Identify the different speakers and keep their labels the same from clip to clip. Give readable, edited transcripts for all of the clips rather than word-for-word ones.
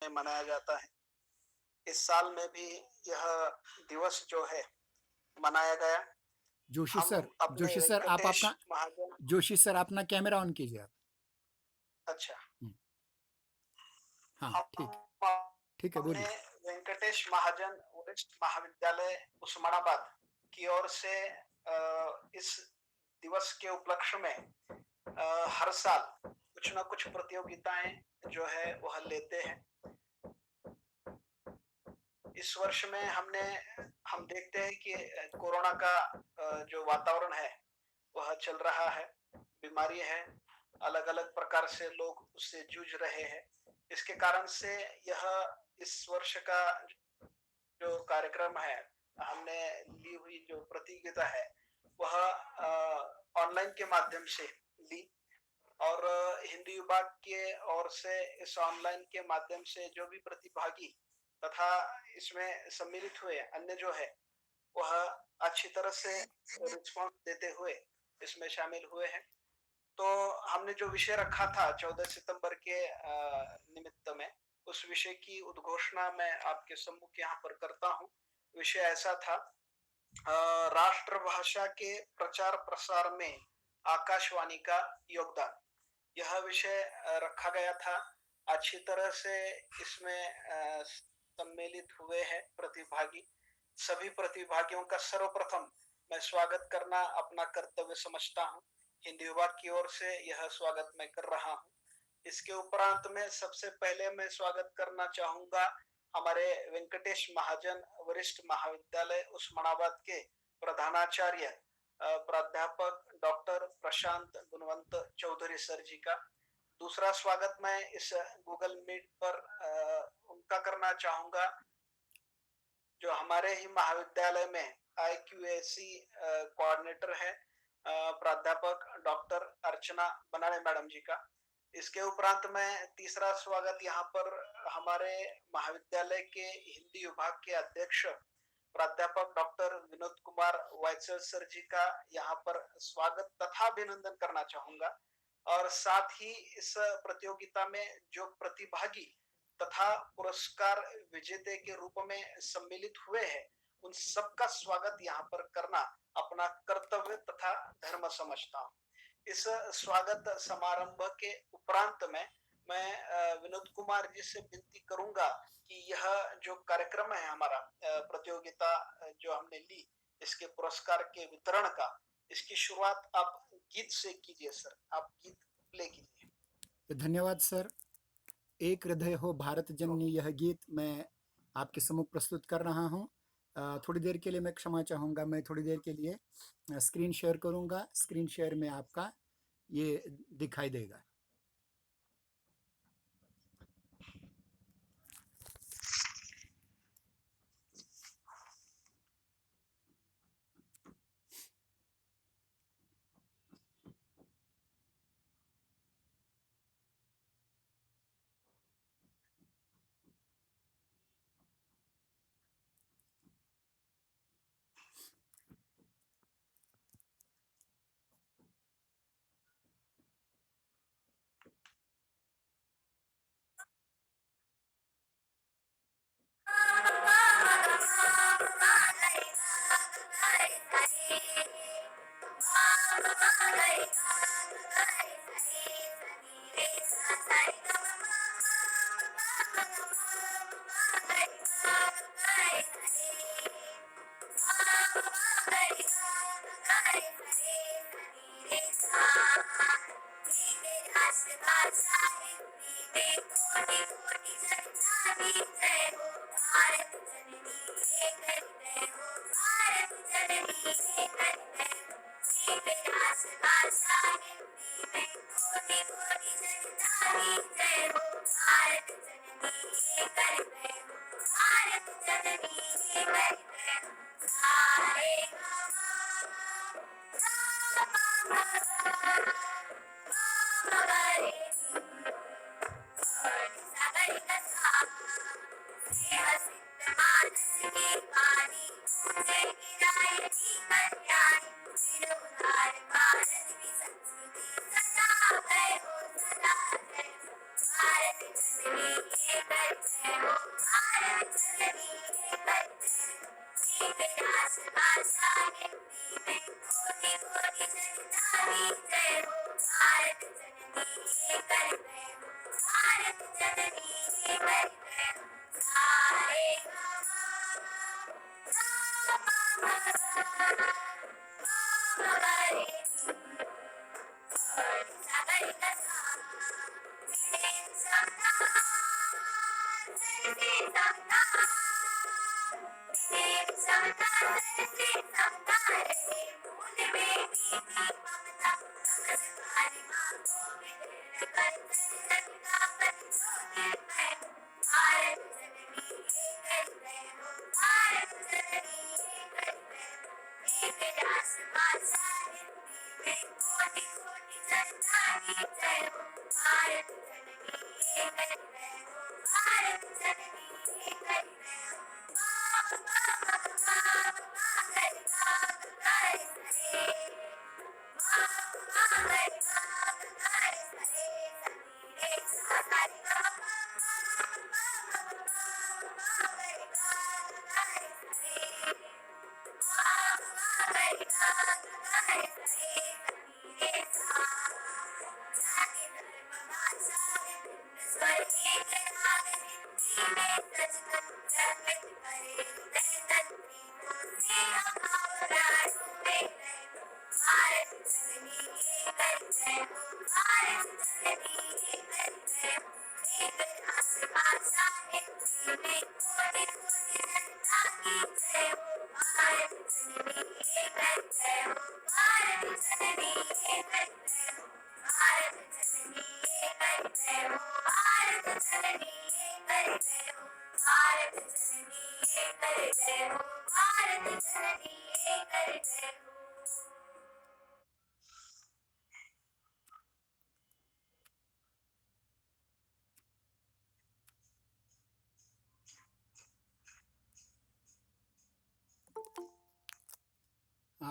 Speaker 1: में मनाया जाता है। इस साल में भी यह दिवस जो है मनाया गया।
Speaker 2: जोशी
Speaker 1: हम
Speaker 2: सर,
Speaker 1: अपने
Speaker 2: जोशी सर आप
Speaker 1: वेंकटेश
Speaker 2: अपना,
Speaker 1: महाजन।
Speaker 2: जोशी सर अपना कैमरा ऑन कीजिए आप।
Speaker 1: अच्छा।
Speaker 2: हम्म, हाँ ठीक है,
Speaker 1: हम
Speaker 2: ठीक है
Speaker 1: अपने
Speaker 2: बोलिए।
Speaker 1: वेंकटेश महाजन वरिष्ठ महाविद्यालय उस्मानाबाद की ओर से इस दिवस के उपलक्ष्य में हर साल कुछ ना कुछ प्रतियोगिताएं जो है वह लेते हैं। इस वर्ष में हम देखते हैं कि कोरोना का जो वातावरण है वह चल रहा है, बीमारी है, अलग अलग प्रकार से लोग उससे जूझ रहे हैं। इसके कारण से यह इस वर्ष का जो कार्यक्रम है, हमने ली हुई जो प्रतियोगिता है वह ऑनलाइन के माध्यम से ली। और हिंदी विभाग के ओर से इस ऑनलाइन के माध्यम से जो भी प्रतिभागी तथा इसमें सम्मिलित हुए अन्य जो है वह अच्छी तरह से रिस्पॉन्स देते हुए इसमें शामिल हुए हैं। तो हमने जो विषय रखा था 14 सितंबर के निमित्त में, उस विषय की उद्घोषणा मैं आपके सम्मुख यहाँ पर करता हूँ। विषय ऐसा था, राष्ट्रभाषा के प्रचार प्रसार में आकाशवाणी का योगदान। यह विषय रखा गया था। अच्छी तरह से इसमें सम्मिलित हुए हैं प्रतिभागी। सभी प्रतिभागियों का सर्वप्रथम मैं स्वागत करना अपना कर्तव्य समझता हूँ। हिंदी विभाग की ओर से यह स्वागत मैं कर रहा हूँ। इसके उपरांत में सबसे पहले मैं स्वागत करना चाहूंगा हमारे वेंकटेश महाजन वरिष्ठ महाविद्यालय उस्मानाबाद के प्रधानाचार्य प्राध्यापक डॉक्टर प्रशांत गुणवंत चौधरी सर जी का। दूसरा स्वागत मैं इस गूगल मीट पर उनका करना चाहूंगा जो हमारे ही महाविद्यालय में IQAC कोऑर्डिनेटर है, प्राध्यापक डॉक्टर अर्चना बनाने मैडम जी का। इसके उपरांत मैं तीसरा स्वागत यहाँ पर हमारे महाविद्यालय के हिंदी विभाग के अध्यक्ष प्राध्यापक डॉक्टर विनोद कुमार वाइचल सर जी का यहाँ पर स्वागत तथा अभिनंदन करना चाहूंगा। और साथ ही इस प्रतियोगिता में जो प्रतिभागी तथा पुरस्कार विजेता के रूप में सम्मिलित हुए हैं उन सबका स्वागत यहाँ पर करना अपना कर्तव्य तथा धर्म समझता हूँ। इस स्वागत समारंभ के उपरांत में मैं विनोद कुमार जी से विनती करूंगा कि यह जो कार्यक्रम है हमारा प्रतियोगिता जो हमने ली इसके पुरस्कार के वितरण का, इसकी शुरुआत आप गीत से कीजिए सर। आप गीत प्ले कीजिए।
Speaker 2: धन्यवाद सर। एक हृदय हो भारत जननी, यह गीत मैं आपके सम्मुख प्रस्तुत कर रहा हूँ। थोड़ी देर के लिए मैं क्षमा चाहूँगा, मैं थोड़ी देर के लिए स्क्रीन शेयर करूँगा। स्क्रीन शेयर में आपका ये दिखाई देगा।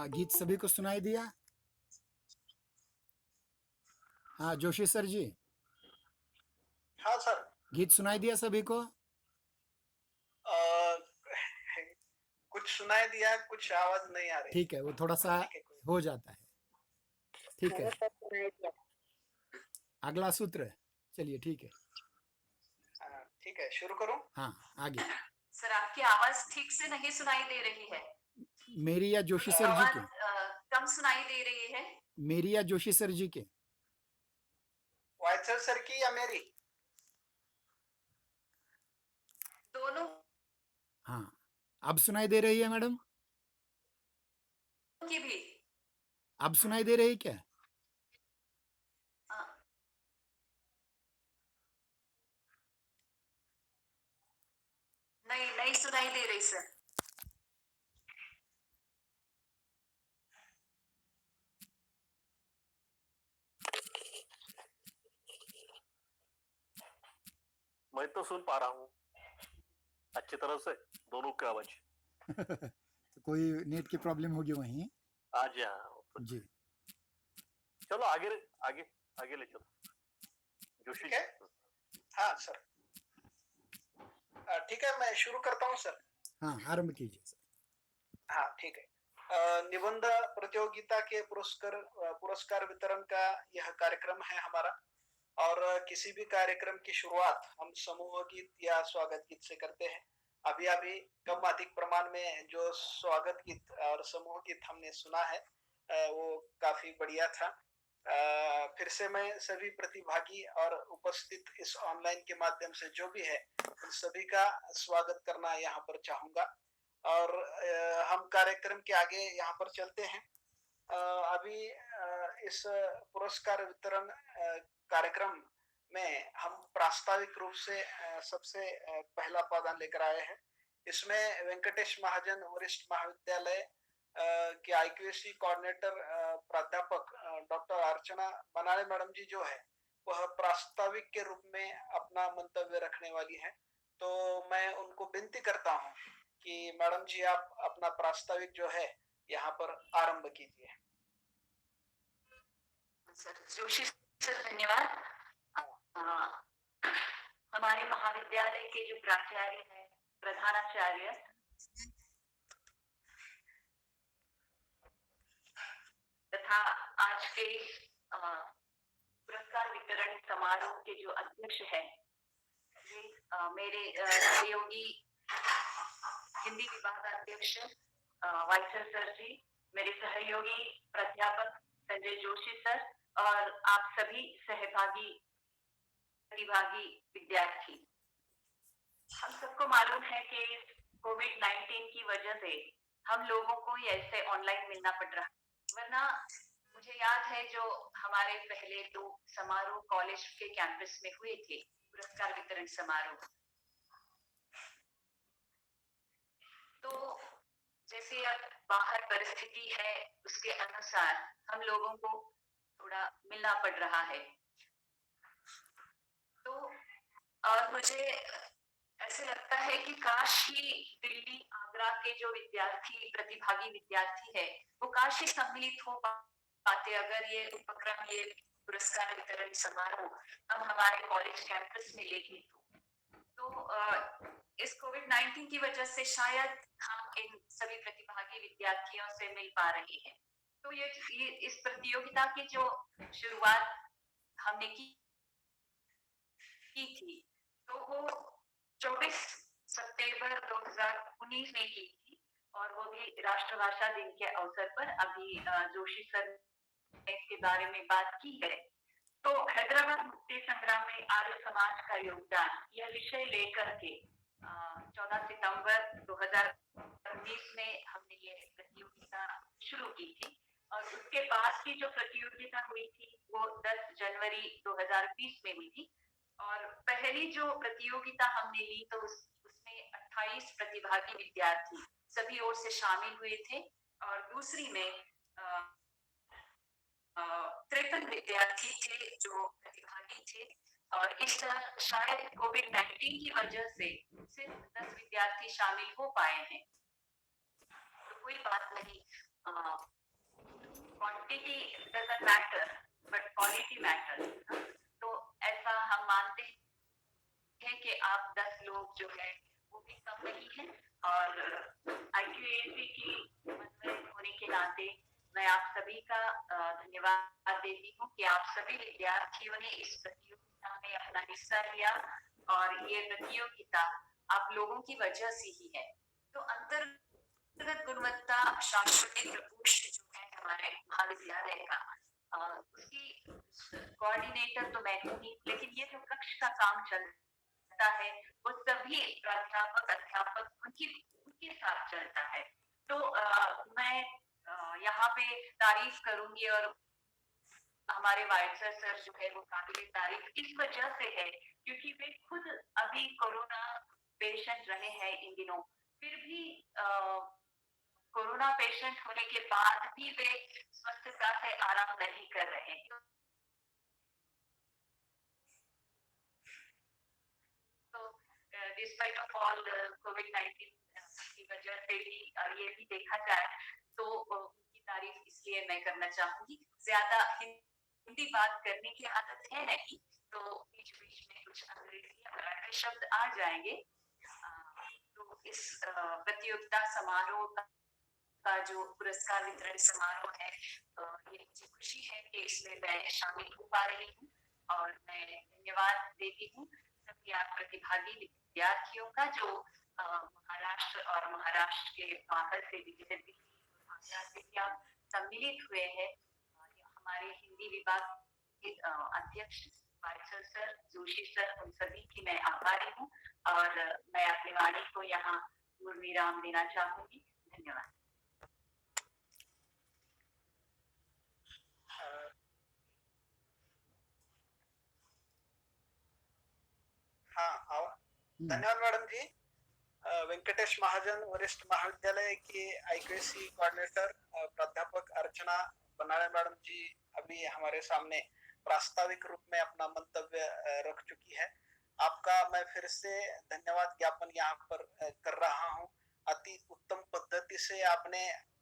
Speaker 2: गीत सभी को सुनाई दिया? हाँ जोशी सर जी,
Speaker 1: हाँ सर।
Speaker 2: गीत सुनाई दिया सभी को?
Speaker 1: अ, कुछ सुनाई दिया, कुछ आवाज नहीं आ रही।
Speaker 2: ठीक है, वो थोड़ा सा
Speaker 1: ठीक है, कोई
Speaker 2: हो जाता है। ठीक है,
Speaker 1: मैंने सब सुनाई दिया।
Speaker 2: अगला सूत्र, चलिए ठीक है।
Speaker 1: ठीक है, शुरू करूं?
Speaker 2: हाँ, आगे।
Speaker 3: सर आपकी आवाज ठीक से नहीं सुनाई दे रही है।
Speaker 2: मेरी या जोशी सर जी
Speaker 3: आवाज
Speaker 2: के?
Speaker 3: कम सुनाई दे रही है।
Speaker 2: मेरी या जोशी सर जी के?
Speaker 1: वाइचल सर की या मेरी?
Speaker 3: दोनों
Speaker 2: हाँ, अब सुनाई दे रही है मैडम?
Speaker 3: की भी।
Speaker 2: अब सुनाई दे रही क्या?
Speaker 3: नहीं, नहीं सुनाई दे रही सर।
Speaker 4: मैं तो सुन पा रहा हूँ अच्छी तरह से दोनों की आवाज।
Speaker 2: तो कोई नेट की प्रॉब्लम होगी वहीं।
Speaker 4: आज यहाँ
Speaker 2: जी,
Speaker 4: चलो आगे आगे आगे ले चलो जोशी
Speaker 1: ठीक है। हाँ सर, ठीक है, मैं शुरू करता हूँ सर।
Speaker 2: हाँ आरंभ कीजिए सर।
Speaker 1: हाँ ठीक है। निबंध प्रतियोगिता के पुरस्कार वितरण का यह कार्यक्रम है हमारा। और किसी भी कार्यक्रम की शुरुआत हम समूह गीत या स्वागत गीत से करते हैं। अभी अभी कम अधिक प्रमाण में जो स्वागत गीत और समूह गीत हमने सुना है वो काफी बढ़िया था। फिर से मैं सभी प्रतिभागी और उपस्थित इस ऑनलाइन के माध्यम से जो भी है उन सभी का स्वागत करना यहाँ पर चाहूंगा। और हम कार्यक्रम के आगे यहाँ पर चलते हैं। अभी इस पुरस्कार वितरण कार्यक्रम में हम प्रास्ताविक रूप से सबसे पहला पावधान लेकर आए हैं। इसमें वेंकटेश महाजन वरिष्ठ महाविद्यालय के आईक्यूएसी कोऑर्डिनेटर प्राध्यापक डॉक्टर अर्चना बनाले मैडम जी जो है वह प्रास्ताविक के रूप में अपना मंतव्य रखने वाली है। तो मैं उनको विनती करता हूँ कि मैडम जी आप अपना प्रास्ताविक जो है यहाँ पर आरंभ कीजिए।
Speaker 3: सर जोशी सर धन्यवाद। हमारे महाविद्यालय के जो प्राचार्य हैं, प्रधानाचार्य तथा आज के पुरस्कार वितरण समारोह के जो अध्यक्ष हैं जी, मेरे सहयोगी हिंदी विभागाध्यक्ष वाइसर सर जी, मेरे सहयोगी प्राध्यापक संजय जोशी सर और आप सभी सहभागी प्रतिभागी विद्यार्थी, हम सबको मालूम है कि कोविड-19 की वजह से हम लोगों को ही ऐसे ऑनलाइन मिलना पड़ रहा है। वरना मुझे याद है जो हमारे पहले 2 समारोह कॉलेज के कैंपस में हुए थे, पुरस्कार वितरण समारोह। तो जैसे अब बाहर परिस्थिति है, उसके अनुसार हम लोगों को थोड़ा मिलना पड़ रहा है। तो और मुझे ऐसे लगता है कि काश ही दिल्ली, आगरा के जो विद्यार्थी, प्रतिभागी विद्यार्थी है, वो काश ही सम्मिलित हो पाते अगर ये उपक्रम, ये पुरस्कार वितरण समारोह हम हमारे कॉलेज कैंपस में लेके तो इस कोविड-19 की वजह से शायद हम इन सभी प्रतिभागी विद्यार्थियों से मिल पा रहे हैं। तो ये इस प्रतियोगिता की जो शुरुआत हमने की थी, तो वो 24 सितंबर 2019 में की थी और वो भी राष्ट्रभाषा दिन के अवसर पर। अभी जोशी सर ने इसके बारे में बात की है। तो हैदराबाद मुक्ति संग्राम में आर्य समाज का योगदान, यह विषय लेकर के 14 सितंबर 2019 में हमने ये प्रतियोगिता शुरू की थी और उसके बाद की जो प्रतियोगिता हुई थी वो 10 जनवरी 2020 में हुई थी और पहली जो प्रतियोगिता हमने ली तो उसमें 28 प्रतिभागी विद्यार्थी सभी ओर से शामिल हुए थे और दूसरी में 53 विद्यार्थी थे जो प्रतिभागी थे और इस शायद कोविड-19 की वजह से सिर्फ 10 विद्यार्थी शामिल हो पाए हैं। तो कोई बात नहीं, quantity doesn't matter but quality matters. तो ऐसा हम मानते हैं कि आप 10 लोग जो है वो भी कम नहीं है और IQAC की मंत्री होने के नाते मैं आप सभी का धन्यवाद देती हूँ कि आप सभी विद्यार्थियों ने इस प्रतियोगिता में अपना हिस्सा लिया और ये प्रतियोगिता आप लोगों की वजह से ही है। तो अंतर्गत गुणवत्ता शाश्वती प्रकोष्ठ जो है हमारे महाविद्यालय का, उसकी कोऑर्डिनेटर तो मैं हूँ ही, लेकिन ये जो कक्ष का काम चलता है वो सभी प्राध्यापक अध्यापक उनके साथ चलता है। तो मैं यहाँ पे तारीफ करूंगी और हमारे वाइसर सर जो है वो काबिल तारीफ इस वजह से है क्योंकि वे खुद अभी कोरोना पेशेंट रहे हैं इन दिनों, फिर भी कोरोना पेशेंट होने के बाद भी वे स्वस्थता से आराम नहीं कर रहे हैं। तो डिस्पाइट ऑफ ऑल कोविड-19 की वजह से भी ये भी देखा जाए तो उनकी तारीफ इसलिए मैं करना चाहूंगी। ज्यादा हिंदी बात करने की आदत है नहीं तो बीच बीच में कुछ अंग्रेजी या मराठी शब्द आ जाएंगे। तो इस प्रतियोगिता समारोह का जो पुरस्कार वितरण समारोह है, ये मुझे खुशी है कि इसमें मैं शामिल हो पा रही हूँ और मैं धन्यवाद देती हूँ सभी आप प्रतिभागी विद्यार्थियों का जो महाराष्ट्र और महाराष्ट्र के बाहर से दिल्ली से भी आप सम्मिलित हुए हैं। हमारे हिंदी विभाग के अध्यक्ष वाइसर सर, जोशी सर, उन सभी की मैं आभारी हूँ और मैं अपनी वाणी को यहाँ पूर्ण विराम देना चाहूंगी। धन्यवाद।
Speaker 1: हाँ, धन्यवाद मैडम जी। वेंकटेश महाजन, वरिष्ठ महाविद्यालय के IQAC कोऑर्डिनेटर प्राध्यापक अर्चना बनाने मैडम जी अभी हमारे सामने प्रास्ताविक रूप में अपना मंतव्य रख चुकी है। आपका मैं फिर से धन्यवाद ज्ञापन यहाँ पर कर रहा हूँ। अति उत्तम पद्धति से आपने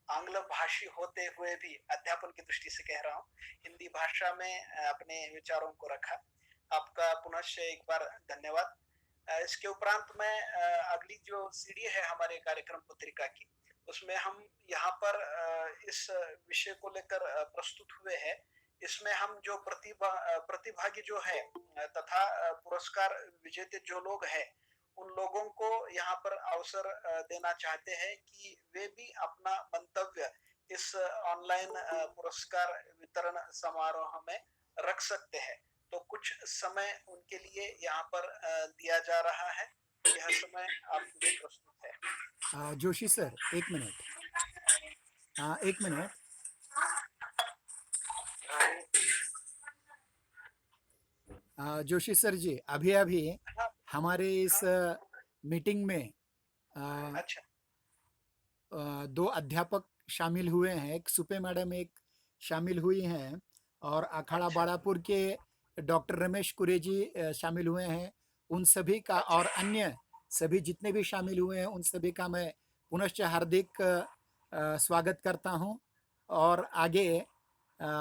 Speaker 1: आंग्ल भाषी होते हुए भी, अध्यापन की दृष्टि से कह रहा हूँ, हिंदी भाषा में अपने विचारों को रखा। आपका पुनः एक बार धन्यवाद। इसके उपरांत मैं अगली जो सीडी है हमारे कार्यक्रम पत्रिका की, उसमें हम यहाँ पर इस विषय को लेकर प्रस्तुत हुए हैं। इसमें हम जो प्रतिभागी जो है तथा पुरस्कार विजेते जो लोग हैं उन लोगों को यहाँ पर अवसर देना चाहते हैं कि वे भी अपना मंतव्य इस ऑनलाइन पुरस्कार वितरण समारोह में रख सकते हैं। तो कुछ समय उनके लिए यहाँ पर दिया जा रहा है। यह समय आपके लिए प्रस्तुत है।
Speaker 2: जोशी सर, एक मिनट। एक मिनट। जोशी सर जी, अभी अभी
Speaker 1: हाँ,
Speaker 2: हमारे इस मीटिंग में
Speaker 1: अच्छा,
Speaker 2: दो अध्यापक शामिल हुए हैं, एक सुपे मैडम एक शामिल हुई हैं, और अखाड़ा
Speaker 1: अच्छा,
Speaker 2: बाड़ापुर के डॉक्टर रमेश कुरे जी शामिल हुए हैं। उन सभी का
Speaker 1: अच्छा,
Speaker 2: और अन्य सभी जितने भी शामिल हुए हैं उन सभी का मैं पुनश्च हार्दिक स्वागत करता हूं। और आगे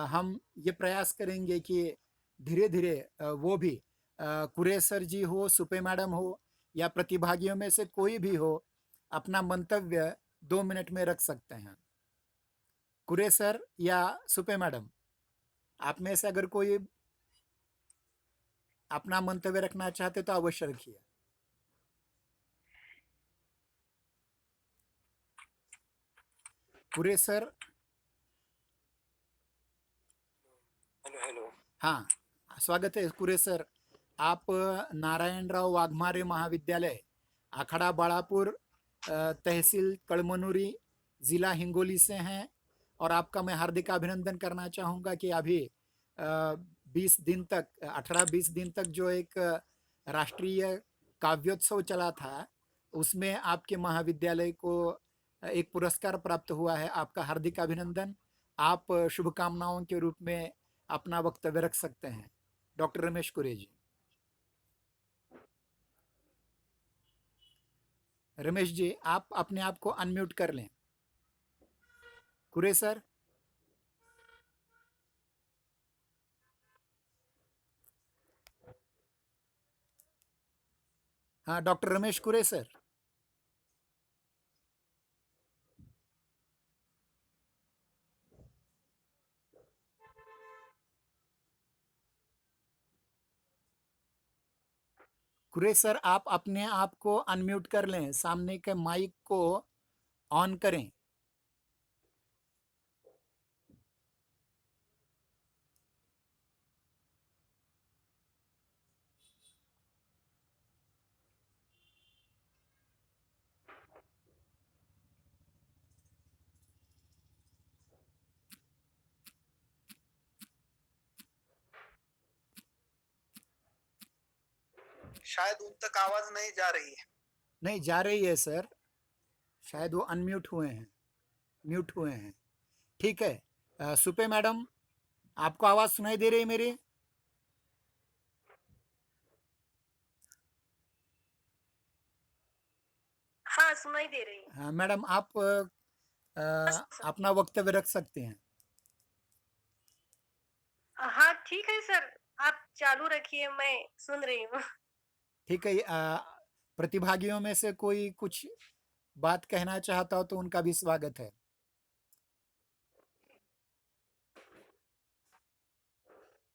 Speaker 2: हम ये प्रयास करेंगे कि धीरे धीरे वो भी कुरे सर जी हो, सुपे मैडम हो, या प्रतिभागियों में से कोई भी हो, अपना मंतव्य 2 मिनट में रख सकते हैं। कुरे सर या सुपे मैडम, आप में से अगर कोई अपना मंतव्य रखना चाहते तो अवश्य रखिए। कुरे सर।
Speaker 5: हेलो।
Speaker 2: हाँ, स्वागत है कुरे सर। आप नारायण राव वाघमारे महाविद्यालय, अखाड़ा बाड़ापुर, तहसील कड़मनुरी, ज़िला हिंगोली से हैं। और आपका मैं हार्दिक अभिनंदन करना चाहूँगा कि अभी 20 दिन तक, 18-20 दिन तक जो एक राष्ट्रीय काव्योत्सव चला था, उसमें आपके महाविद्यालय को एक पुरस्कार प्राप्त हुआ है। आपका हार्दिक अभिनंदन। आप शुभकामनाओं के रूप में अपना वक्तव्य रख सकते हैं। डॉक्टर रमेश कुरे जी। रमेश जी, आप अपने आप को अनम्यूट कर लें। कुरे सर। हाँ, डॉक्टर रमेश कुरे सर। कुरे सर, आप अपने आप को अनम्यूट कर लें, सामने के माइक को ऑन करें।
Speaker 1: शायद उन तक आवाज नहीं जा रही है।
Speaker 2: नहीं जा रही है सर, शायद वो अनम्यूट हुए हैं, म्यूट हुए हैं। ठीक है। सुपे मैडम, आपको आवाज सुनाई दे रही है मेरी?
Speaker 6: हाँ, सुनाई दे रही है।
Speaker 2: हाँ मैडम, आप अपना वक्तव्य रख सकते हैं।
Speaker 6: हाँ, ठीक है सर, आप चालू रखिए, मैं सुन रही हूँ।
Speaker 2: ठीक है। प्रतिभागियों में से कोई कुछ बात कहना चाहता हो तो उनका भी स्वागत है।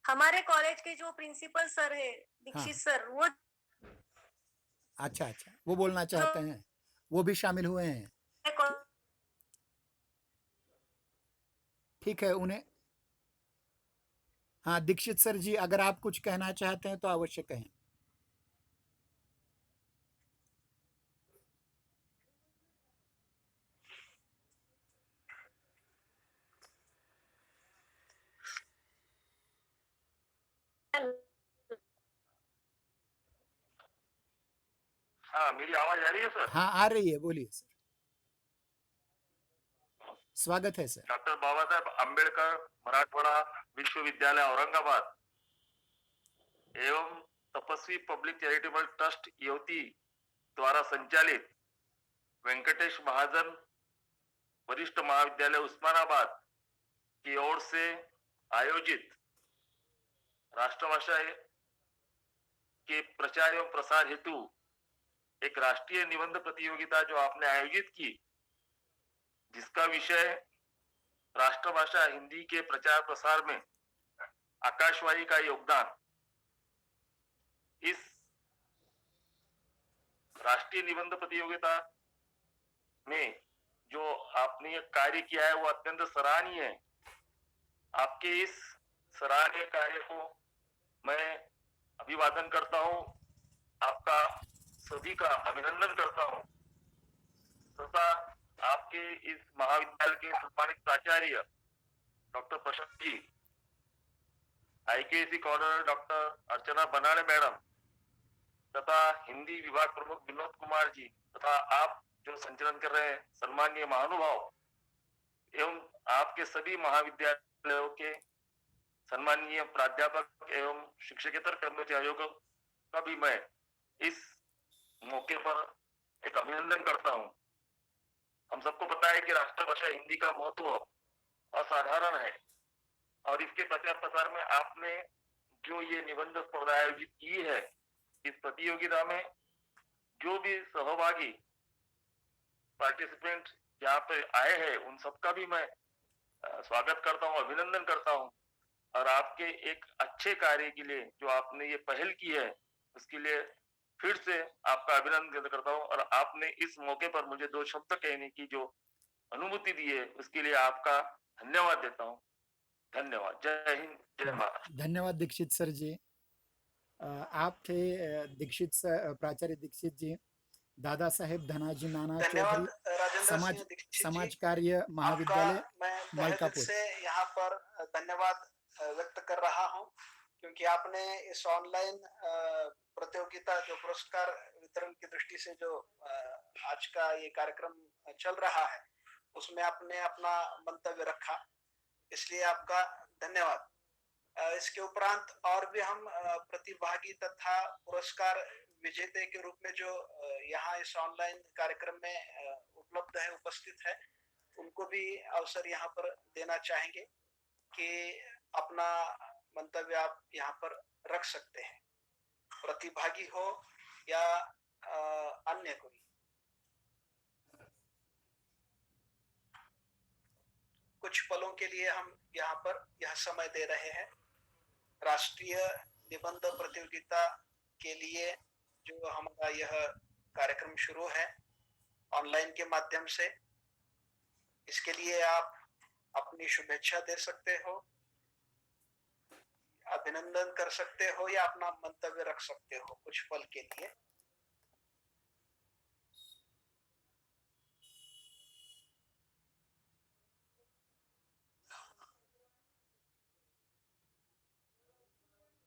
Speaker 6: हमारे कॉलेज के जो प्रिंसिपल सर है,
Speaker 2: हाँ,
Speaker 6: दीक्षित सर, वो
Speaker 2: अच्छा अच्छा, वो बोलना चाहते हैं, वो भी शामिल हुए हैं। ठीक है, उन्हें, हाँ दीक्षित सर जी, अगर आप कुछ कहना चाहते हैं तो अवश्य कहें।
Speaker 5: हाँ, मेरी आवाज आ रही है सर?
Speaker 2: हाँ आ रही है, बोलिए सर। स्वागत है सर।
Speaker 5: डॉक्टर बाबा साहेब अम्बेडकर मराठवाड़ा विश्वविद्यालय औरंगाबाद एवं तपस्वी पब्लिक चैरिटेबल ट्रस्ट योती द्वारा संचालित वेंकटेश महाजन वरिष्ठ महाविद्यालय उस्मानाबाद की ओर से आयोजित राष्ट्रभाषा के प्रचार एवं प्रसार हेतु एक राष्ट्रीय निबंध प्रतियोगिता जो आपने आयोजित की, जिसका विषय राष्ट्रभाषा हिंदी के प्रचार प्रसार में आकाशवाणी का योगदान इस राष्ट्रीय निबंध प्रतियोगिता में जो आपने ये कार्य किया है वो अत्यंत सराहनीय है। आपके इस सराहनीय कार्य को मैं अभिवादन करता हूँ, आपका सभी का अभिनंदन करता हूँ तथा आपके इस महाविद्यालय के सम्मानित प्राचार्य doctor Prashant ji, IKSE corner doctor अर्चना बनाड़े मैडम तथा हिंदी विभाग प्रमुख विनोद कुमार जी तथा आप जो संचालन कर रहे हैं सम्मानीय महानुभाव एवं आपके सभी महाविद्यालयों के सम्मानीय प्राध्यापक एवं शिक्षकेतर कर्मचारियों का भी मैं इस मौके पर एक अभिनंदन करता हूं। हम सबको पता है कि राष्ट्रभाषा हिंदी का महत्व असाधारण है और इसके प्रचार प्रसार में आपने जो ये निबंध स्पर्धा आयोजित की है, इस प्रतियोगिता में जो भी सहभागी पार्टिसिपेंट यहाँ पे आए हैं उन सबका भी मैं स्वागत करता हूँ, अभिनंदन करता हूँ और आपके एक अच्छे कार्य के लिए जो आपने ये पहल की है उसके लिए फिर से आपका अभिनंदन करता हूँ और आपने इस मौके पर मुझे 2 शब्द कहने की जो अनुभूति दी है उसके लिए आपका धन्यवाद देता हूँ। धन्यवाद। जय हिंद, जय महाराष्ट्र।
Speaker 2: धन्यवाद दीक्षित सर जी। आप थे दीक्षित सर, प्राचार्य दीक्षित जी, दादा साहेब धनाजी नाना
Speaker 1: धन्यवाद
Speaker 2: चौधरी,
Speaker 1: राजेंद्र
Speaker 2: समाज
Speaker 1: सिंह दीक्षित जी।
Speaker 2: समाज कार्य
Speaker 1: आपका
Speaker 2: महाविद्यालय
Speaker 1: मैं तहे दिल
Speaker 2: मलकापुर।
Speaker 1: से यहाँ पर धन्यवाद व्यक्त कर रहा हूँ क्योंकि आपने इस ऑनलाइन प्रतियोगिता जो पुरस्कार वितरण की दृष्टि से जो आज का ये कार्यक्रम चल रहा है उसमें आपने अपना मंतव्य रखा, इसलिए आपका धन्यवाद। इसके उपरांत और भी हम प्रतिभागी तथा पुरस्कार विजेते के रूप में जो यहाँ इस ऑनलाइन कार्यक्रम में उपलब्ध है, उपस्थित है, उनको भी अवसर यहाँ पर देना चाहेंगे कि अपना मंतव्य आप यहाँ पर रख सकते हैं, प्रतिभागी हो या अन्य कोई। कुछ पलों के लिए हम यहाँ पर यह समय दे रहे हैं राष्ट्रीय निबंध प्रतियोगिता के लिए जो हमारा यह कार्यक्रम शुरू है ऑनलाइन के माध्यम से। इसके लिए आप अपनी शुभेच्छा दे सकते हो, अभिनंदन कर सकते हो या अपना मंतव्य रख सकते हो कुछ पल के लिए।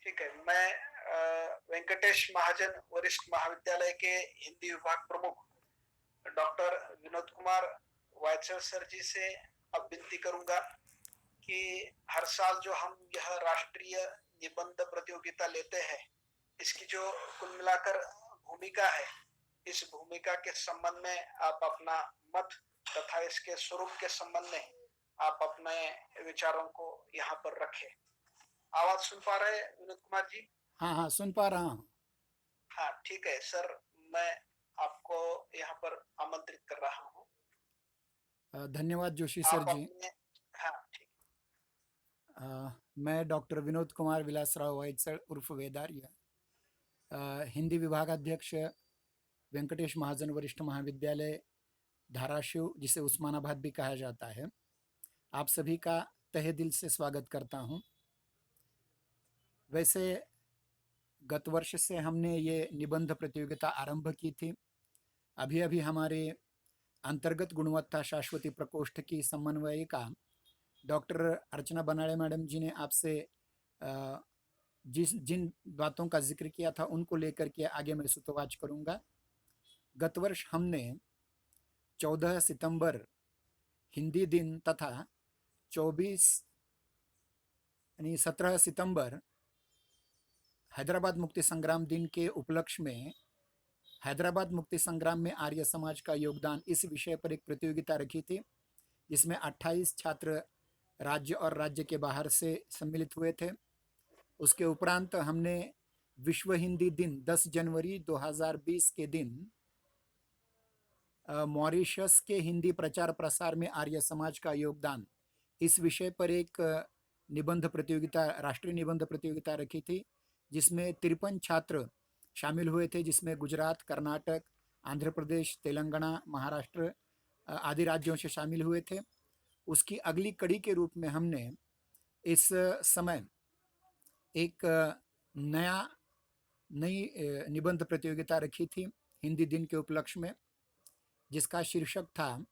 Speaker 1: ठीक है, मैं वेंकटेश महाजन वरिष्ठ महाविद्यालय के हिंदी विभाग प्रमुख डॉक्टर विनोद कुमार वायचल सर जी से अब विनती करूंगा कि हर साल जो हम यह राष्ट्रीय निबंध प्रतियोगिता लेते हैं इसकी जो कुल मिलाकर भूमिका है, इस भूमिका के संबंध में आप अपना मत तथा इसके स्वरूप के संबंध में आप अपने विचारों को यहाँ पर रखें। आवाज सुन पा रहे हैं विनोद कुमार जी?
Speaker 2: हाँ हाँ, सुन पा रहा हूँ।
Speaker 1: हाँ ठीक है सर, मैं आपको यहाँ पर आमंत्रित कर रहा हूँ।
Speaker 2: धन्यवाद जोशी
Speaker 1: आप
Speaker 2: सर जी।
Speaker 1: हाँ ठीक।
Speaker 2: मैं डॉक्टर विनोद कुमार विलासराव वाइत्सर उर्फ वेदार्य, हिंदी विभागाध्यक्ष वेंकटेश महाजन वरिष्ठ महाविद्यालय धाराशिव, जिसे उस्मानाबाद भी कहा जाता है, आप सभी का तहे दिल से स्वागत करता हूं। वैसे गत वर्ष से हमने ये निबंध प्रतियोगिता आरंभ की थी। अभी अभी हमारे अंतर्गत गुणवत्ता शाश्वती प्रकोष्ठ की समन्वयिका डॉक्टर अर्चना बनाड़े मैडम जी ने आपसे जिन बातों का जिक्र किया था उनको लेकर के आगे मैं सूत्रवाच करूंगा। गत वर्ष हमने 14 सितंबर हिंदी दिन तथा 17 सितंबर हैदराबाद मुक्ति संग्राम दिन के उपलक्ष्य में हैदराबाद मुक्ति संग्राम में आर्य समाज का योगदान इस विषय पर एक प्रतियोगिता रखी थी, जिसमें 28 छात्र राज्य और राज्य के बाहर से सम्मिलित हुए थे। उसके उपरांत हमने विश्व हिंदी दिन 10 जनवरी 2020 के दिन मॉरिशस के हिंदी प्रचार प्रसार में आर्य समाज का योगदान इस विषय पर एक निबंध प्रतियोगिता, राष्ट्रीय निबंध प्रतियोगिता रखी थी, जिसमें 53 छात्र शामिल हुए थे, जिसमें गुजरात, कर्नाटक, आंध्र प्रदेश, तेलंगाना, महाराष्ट्र आदि राज्यों से शामिल हुए थे। उसकी अगली कड़ी के रूप में हमने इस समय एक नई निबंध प्रतियोगिता रखी थी हिंदी दिन के उपलक्ष्य में, जिसका शीर्षक था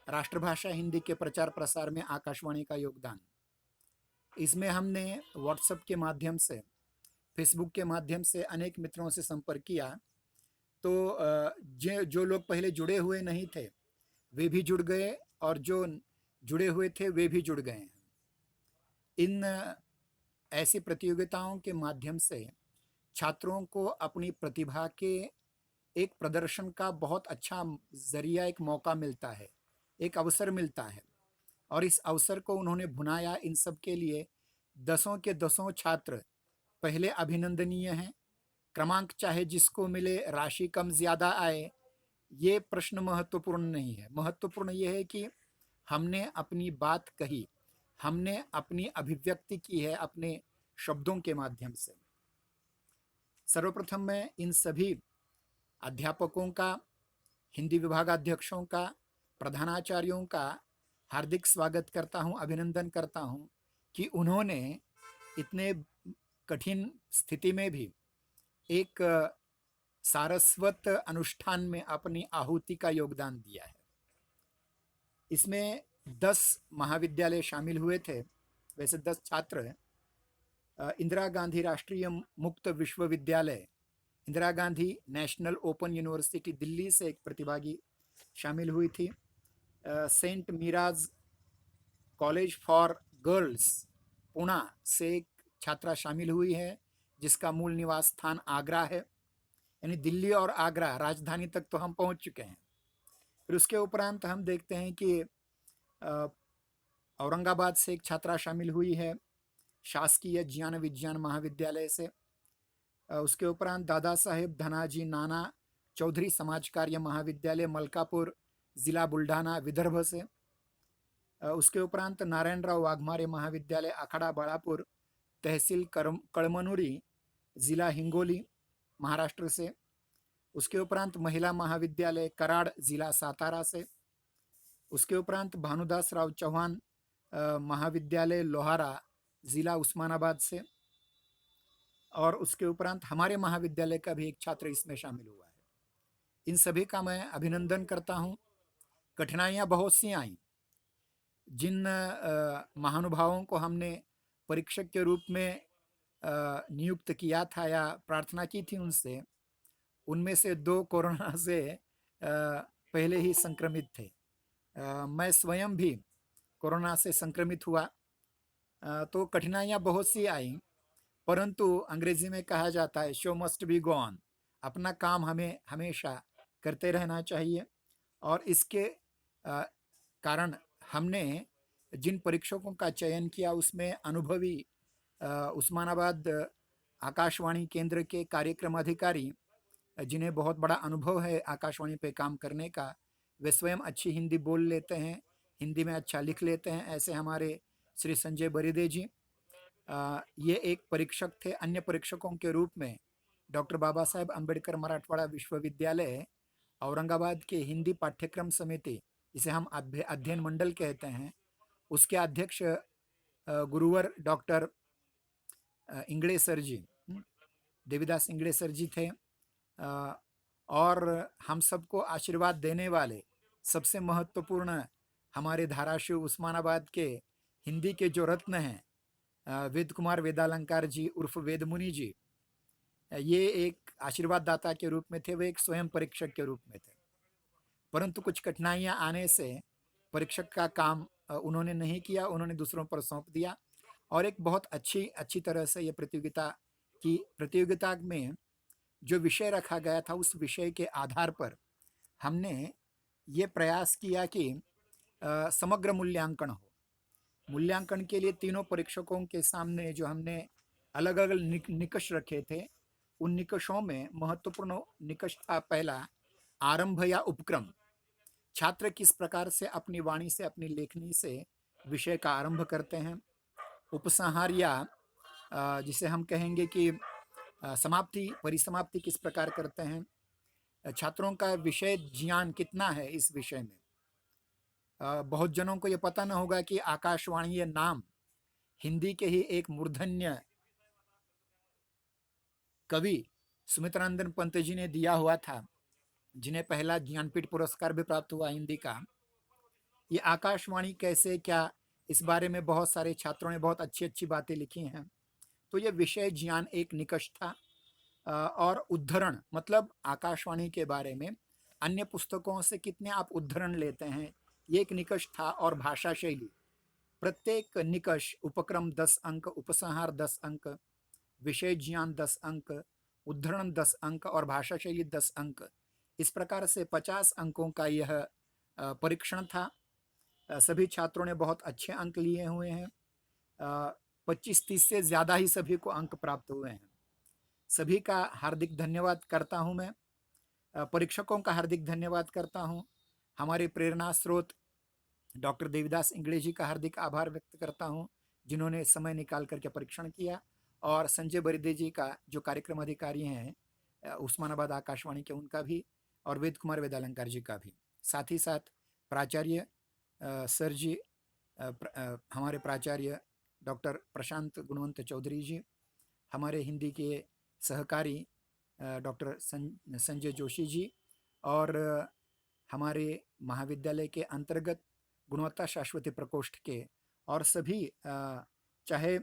Speaker 2: राष्ट्रभाषा हिंदी के प्रचार प्रसार में आकाशवाणी का योगदान। इसमें हमने व्हाट्सएप के माध्यम से, फेसबुक के माध्यम से अनेक मित्रों से संपर्क किया। तो जो लोग पहले जुड़े हुए नहीं थे वे भी जुड़ गए, और जो जुड़े हुए थे वे भी जुड़ गए। इन ऐसी प्रतियोगिताओं के माध्यम से छात्रों को अपनी प्रतिभा के एक प्रदर्शन का बहुत अच्छा जरिया, एक मौका मिलता है, एक अवसर मिलता है, और इस अवसर को उन्होंने भुनाया। इन सब के लिए दसों के दसों छात्र पहले अभिनंदनीय हैं। क्रमांक चाहे जिसको मिले, राशि कम ज़्यादा आए, ये प्रश्न महत्वपूर्ण नहीं है। महत्वपूर्ण ये है कि हमने अपनी बात कही, हमने अपनी अभिव्यक्ति की है अपने शब्दों के माध्यम से। सर्वप्रथम मैं इन सभी अध्यापकों का, हिंदी विभागाध्यक्षों का, प्रधानाचार्यों का हार्दिक स्वागत करता हूं, अभिनंदन करता हूं कि उन्होंने इतने कठिन स्थिति में भी एक सारस्वत अनुष्ठान में अपनी आहुति का योगदान दिया है। इसमें 10 महाविद्यालय शामिल हुए थे। वैसे 10 छात्र इंदिरा गांधी राष्ट्रीय मुक्त विश्वविद्यालय, Indira Gandhi national open university Delhi से एक प्रतिभागी शामिल हुई थी। Saint Mira's college for girls Pune से एक छात्रा शामिल हुई है, जिसका मूल निवास स्थान आगरा है। यानी दिल्ली और आगरा राजधानी तक तो हम पहुंच चुके हैं। फिर उसके उपरांत हम देखते हैं कि औरंगाबाद से एक छात्रा शामिल हुई है, शासकीय ज्ञान विज्ञान महाविद्यालय से। उसके उपरांत दादा साहेब धनाजी नाना चौधरी समाज कार्य महाविद्यालय, मलकापुर, जिला बुल्ढाना, विदर्भ से। उसके उपरांत नारायणराव वाघमारे महाविद्यालय, अखाड़ा बाळापुर, तहसील कळमनुरी, जिला हिंगोली, महाराष्ट्र से। उसके उपरांत महिला महाविद्यालय, कराड़, जिला सातारा से। उसके उपरांत भानुदास राव चौहान महाविद्यालय, लोहारा, जिला उस्मानाबाद से। और उसके उपरांत हमारे महाविद्यालय का भी एक छात्र इसमें शामिल हुआ है। इन सभी का मैं अभिनंदन करता हूं। कठिनाइयां बहुत सी आई। जिन महानुभावों को हमने परीक्षक के रूप में नियुक्त किया था या प्रार्थना की थी उनसे, उनमें से 2 कोरोना से पहले ही संक्रमित थे। मैं स्वयं भी कोरोना से संक्रमित हुआ। तो कठिनाइयां बहुत सी आई, परंतु अंग्रेजी में कहा जाता है show must be go on. अपना काम हमें हमेशा करते रहना चाहिए। और इसके कारण हमने जिन परीक्षकों का चयन किया उसमें अनुभवी उस्मानाबाद आकाशवाणी केंद्र के कार्यक्रम अधिकारी, जिन्हें बहुत बड़ा अनुभव है आकाशवाणी पे काम करने का, वे स्वयं अच्छी हिंदी बोल लेते हैं, हिंदी में अच्छा लिख लेते हैं। ऐसे हमारे श्री संजय बरिदे जी, ये एक परीक्षक थे। अन्य परीक्षकों के रूप में डॉक्टर बाबा साहेब अम्बेडकर मराठवाड़ा विश्वविद्यालय औरंगाबाद के हिंदी पाठ्यक्रम समिति, जिसे हम अध्ययन मंडल कहते हैं, उसके अध्यक्ष गुरुवर डॉक्टर इंगड़े सर जी, देवीदास इंगड़े सर जी थे। और हम सबको आशीर्वाद देने वाले सबसे महत्वपूर्ण हमारे धाराशिव उस्मानाबाद के हिंदी के जो रत्न हैं, वेद कुमार वेदालंकार जी उर्फ वेदमुनि जी, ये एक आशीर्वाद दाता के रूप में थे। वे एक स्वयं परीक्षक के रूप में थे, परंतु कुछ कठिनाइयां आने से परीक्षक का काम उन्होंने नहीं किया, उन्होंने दूसरों पर सौंप दिया। और एक बहुत अच्छी तरह से ये प्रतियोगिता में जो विषय रखा गया था, उस विषय के आधार पर हमने ये प्रयास किया कि समग्र मूल्यांकन हो। मूल्यांकन के लिए तीनों परीक्षकों के सामने जो हमने अलग अलग निकष रखे थे, उन निकषों में महत्वपूर्ण निकष था पहला, आरंभ या उपक्रम। छात्र किस प्रकार से अपनी वाणी से, अपनी लेखनी से विषय का आरंभ करते हैं। उपसंहार या जिसे हम कहेंगे कि समाप्ति, परिसमाप्ति किस प्रकार करते हैं, छात्रों का विषय ज्ञान कितना है इस विषय में। बहुत जनों को ये पता ना होगा कि आकाशवाणी ये नाम हिंदी के ही एक मूर्धन्य कवि सुमित्रानंदन पंत जी ने दिया हुआ था, जिन्हें पहला ज्ञानपीठ पुरस्कार भी प्राप्त हुआ हिंदी का। ये आकाशवाणी कैसे, क्या, इस बारे में बहुत सारे छात्रों ने बहुत अच्छी अच्छी बातें लिखी हैं। तो ये विषय ज्ञान एक निकष था। और उद्धरण मतलब आकाशवाणी के बारे में अन्य पुस्तकों से कितने आप उद्धरण लेते हैं, ये एक निकष था। और भाषा शैली, प्रत्येक निकष, उपक्रम 10 अंक, उपसंहार 10 अंक, विषय ज्ञान 10 अंक, उद्धरण 10 अंक और भाषा शैली 10 अंक, इस प्रकार से 50 अंकों का यह परीक्षण था। सभी छात्रों ने बहुत अच्छे अंक लिए हुए हैं। 25-30 से ज़्यादा ही सभी को अंक प्राप्त हुए हैं। सभी का हार्दिक धन्यवाद करता हूं मैं। परीक्षकों का हार्दिक धन्यवाद करता हूं। हमारे प्रेरणा स्रोत डॉक्टर देवीदास इंगड़े जी का हार्दिक आभार व्यक्त करता हूं, जिन्होंने समय निकाल करके परीक्षण किया। और संजय बरिदे जी का, जो कार्यक्रम अधिकारी हैं उस्मानाबाद आकाशवाणी के, उनका भी, और वेद कुमार वेदालंकार जी का भी। साथ ही साथ प्राचार्य सर जी, हमारे प्राचार्य डॉक्टर प्रशांत गुणवंत चौधरी जी, हमारे हिंदी के सहकारी डॉक्टर संजय जोशी जी, और हमारे महाविद्यालय के अंतर्गत गुणवत्ता शाश्वती प्रकोष्ठ के और सभी, चाहे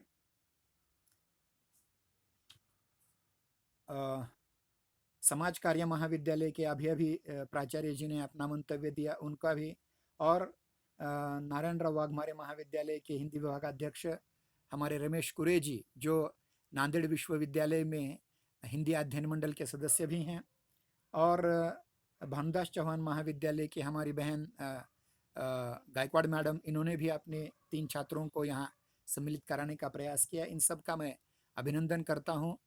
Speaker 2: समाज कार्य महाविद्यालय के अभी प्राचार्य जी ने अपना मंतव्य दिया, उनका भी, और नारायणराव वाघमारे महाविद्यालय के हिंदी विभागाध्यक्ष हमारे रमेश कुरे जी, जो नांदेड़ विश्वविद्यालय में हिंदी अध्ययन मंडल के सदस्य भी हैं, और भानुदास चौहान महाविद्यालय की हमारी बहन गायकवाड़ मैडम, इन्होंने भी अपने 3 छात्रों को यहाँ सम्मिलित कराने का प्रयास किया। इन सब का मैं अभिनंदन करता हूँ।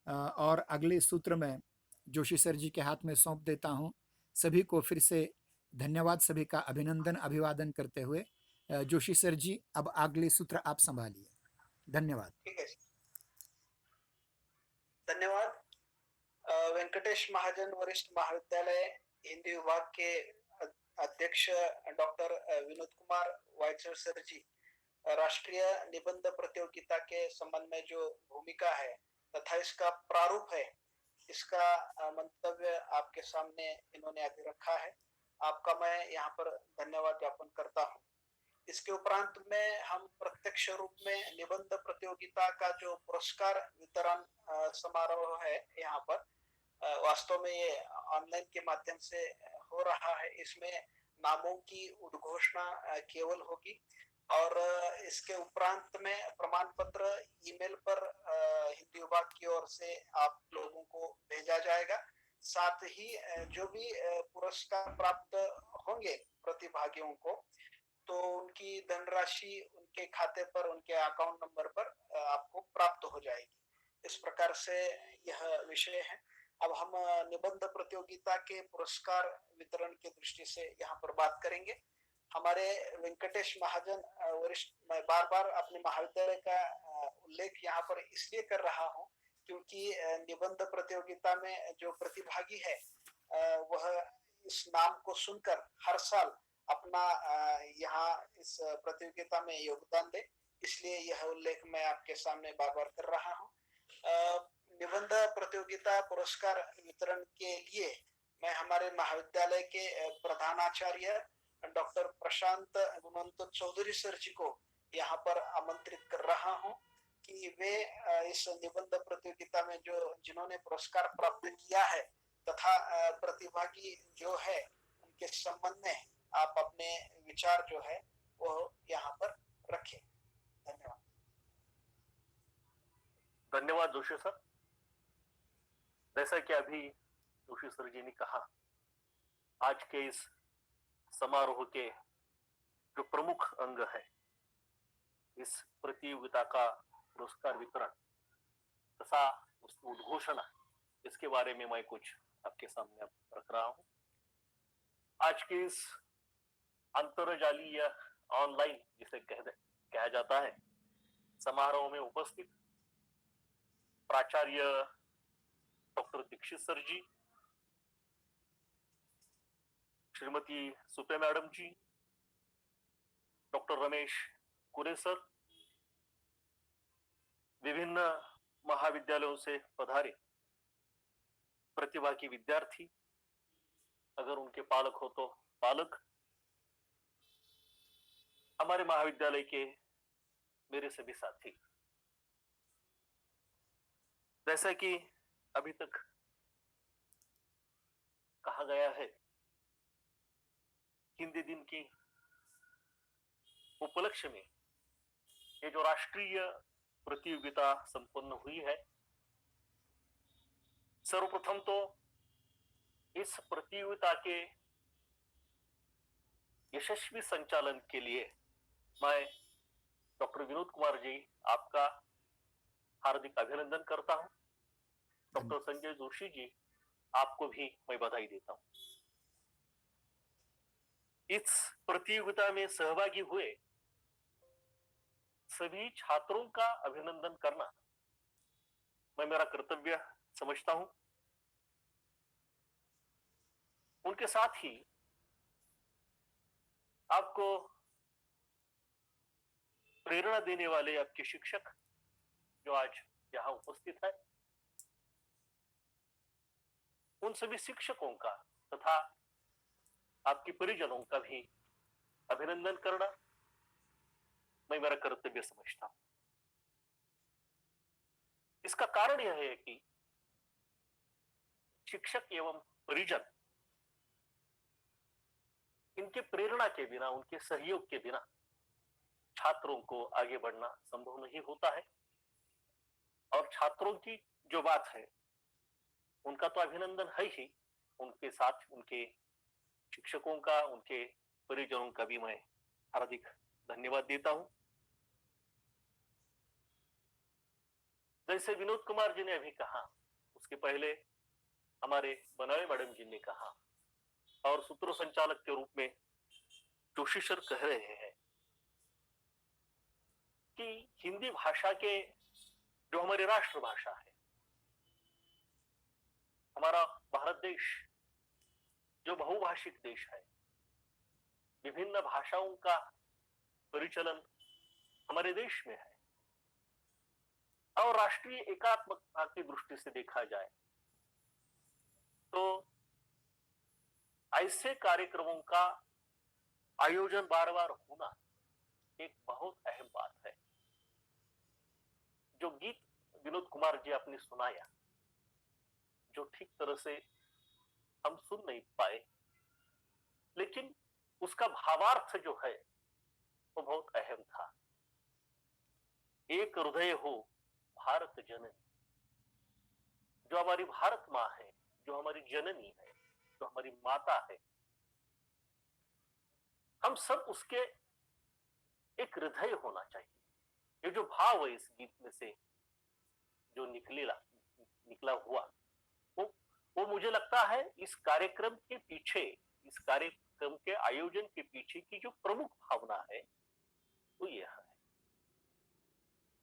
Speaker 2: और अगले सूत्र में जोशी सर जी के हाथ में सौंप देता हूँ। सभी को फिर से धन्यवाद, सभी का अभिनंदन, अभिवादन करते हुए जोशी सर जी, अब अगले सूत्र आप संभालिए। धन्यवाद।
Speaker 1: ठीक है, धन्यवाद। वेंकटेश महाजन वरिष्ठ महाविद्यालय हिंदी विभाग के अध्यक्ष डॉक्टर विनोद कुमार वाइचर सर जी, राष्ट्रीय निबंध प्रतियोगिता के संबंध में जो भूमिका है तथा इसका प्रारूप है, इसका मंतव्य आपके सामने इन्होंने अभी रखा है। आपका मैं यहाँ पर धन्यवाद ज्ञापन करता हूँ। इसके उपरांत में हम प्रत्यक्ष रूप में निबंध प्रतियोगिता का जो पुरस्कार वितरण समारोह है यहाँ पर, वास्तव में ये ऑनलाइन के माध्यम से हो रहा है। इसमें नामों की उद्घोषणा केवल होगी और इसके उपरांत में प्रमाण पत्र ईमेल पर हिंदी विभाग की ओर से आप लोगों को भेजा जाएगा। साथ ही जो भी पुरस्कार प्राप्त होंगे प्रतिभागियों को, तो उनकी धनराशि उनके खाते पर, उनके अकाउंट नंबर पर आपको प्राप्त हो जाएगी। इस प्रकार से यह विषय है। अब हम निबंध प्रतियोगिता के पुरस्कार वितरण की दृष्टि से यहाँ पर बात करेंगे। हमारे वेंकटेश महाजन वरिष्ठ, मैं बार बार अपने महाविद्यालय का उल्लेख यहाँ पर इसलिए कर रहा हूँ क्योंकि निबंध प्रतियोगिता में जो प्रतिभागी है वह इस नाम को सुनकर हर साल अपना यहाँ इस प्रतियोगिता में योगदान दे, इसलिए यह उल्लेख मैं आपके सामने बार बार कर रहा हूँ। निबंध प्रतियोगिता पुरस्कार वितरण के लिए मैं हमारे महाविद्यालय के प्रधानाचार्य डॉक्टर प्रशांत गुणवंत चौधरी सर जी को यहाँ पर आमंत्रित कर रहा हूँ कि वे इस निबंध प्रतियोगिता में जिन्होंने पुरस्कार प्राप्त किया है तथा प्रतिभागी जो है उनके संबंध में आप अपने विचार जो है वो यहाँ पर रखें। धन्यवाद।
Speaker 4: धन्यवाद जोशी सर। जैसा कि अभी जोशी सर जी ने कहा, आज के इस समारोह के जो प्रमुख अंग है, इस प्रतियोगिता का पुरस्कार वितरण तथा उसकी उद्घोषणा, इसके बारे में मैं कुछ आपके सामने रख रहा हूं। आज के इस अंतरजालीय ऑनलाइन जिसे कहा जाता है, समारोह में उपस्थित प्राचार्य डॉक्टर दीक्षित सर जी, श्रीमती सुपे मैडम जी, डॉक्टर रमेश कुरे सर, विभिन्न महाविद्यालयों से पधारे प्रतिभागी विद्यार्थी, अगर उनके पालक हो तो पालक, हमारे महाविद्यालय के मेरे सभी साथी, जैसा कि अभी तक कहा गया है, हिंदी दिन की उपलक्ष्य में ये जो राष्ट्रीय प्रतियोगिता संपन्न हुई है, सर्वप्रथम तो इस प्रतियोगिता के यशस्वी संचालन के लिए मैं डॉक्टर विनोद कुमार जी आपका हार्दिक अभिनंदन करता हूं। डॉक्टर संजय जोशी जी, आपको भी मैं बधाई देता हूं। इस प्रतियोगिता में सहभागी हुए सभी छात्रों का अभिनंदन करना मैं मेरा कर्तव्य समझता हूं। उनके साथ ही आपको प्रेरणा देने वाले आपके शिक्षक जो आज यहां उपस्थित है, उन सभी शिक्षकों का तथा आपके परिजनों का भी अभिनंदन करना मैं मेरा कर्तव्य समझता हूं। इसका कारण यह है कि शिक्षक एवं परिजन, इनके प्रेरणा के बिना, उनके सहयोग के बिना छात्रों को आगे बढ़ना संभव नहीं होता है। और छात्रों की जो बात है, उनका तो अभिनंदन है ही, उनके साथ उनके शिक्षकों का, उनके परिजनों का भी मैं हार्दिक धन्यवाद देता हूं। जैसे विनोद कुमार जी ने अभी कहा, उसके पहले हमारे बनावे मैडम जी ने कहा, और सूत्र संचालक के रूप में जोशी सर कह रहे हैं कि हिंदी भाषा के, जो हमारी राष्ट्रभाषा है, हमारा भारत देश जो बहुभाषिक देश है, विभिन्न भाषाओं का परिचलन हमारे देश में है, और राष्ट्रीय एकात्मकता की दृष्टि से देखा जाए तो ऐसे कार्यक्रमों का आयोजन बार बार होना एक बहुत अहम बात है। जो गीत विनोद कुमार जी आपने सुनाया, जो ठीक तरह से हम सुन नहीं पाए, लेकिन उसका भावार्थ जो है वो बहुत अहम था। एक हृदय हो भारत जननी, जो हमारी भारत माँ है, जो हमारी जननी है, जो हमारी माता है, हम सब उसके एक हृदय होना चाहिए। ये जो भाव है इस गीत में से जो निकला हुआ, वो मुझे लगता है इस कार्यक्रम के पीछे, इस कार्यक्रम के आयोजन के पीछे की जो प्रमुख भावना है वो यह है।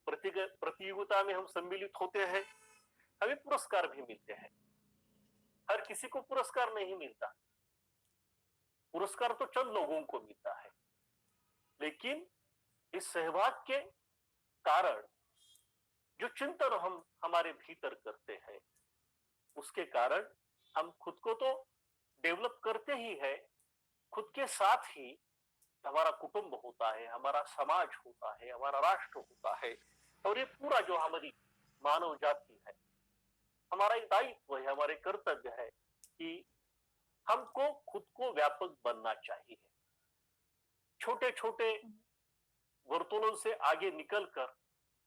Speaker 4: प्रतियोगिता में हम सम्मिलित होते हैं, हमें पुरस्कार भी मिलते हैं। हर किसी को पुरस्कार नहीं मिलता, पुरस्कार तो चंद लोगों को मिलता है, लेकिन इस सहभाग के कारण जो चिंतन हम हमारे भीतर करते हैं, उसके कारण हम खुद को तो डेवलप करते ही है, खुद के साथ ही हमारा कुटुंब होता है, हमारा समाज होता है, हमारा राष्ट्र होता है, और ये पूरा जो हमारी मानव जाति है, हमारा एक दायित्व है, हमारे कर्तव्य है कि हमको खुद को व्यापक बनना चाहिए। छोटे छोटे वर्तुलों से आगे निकलकर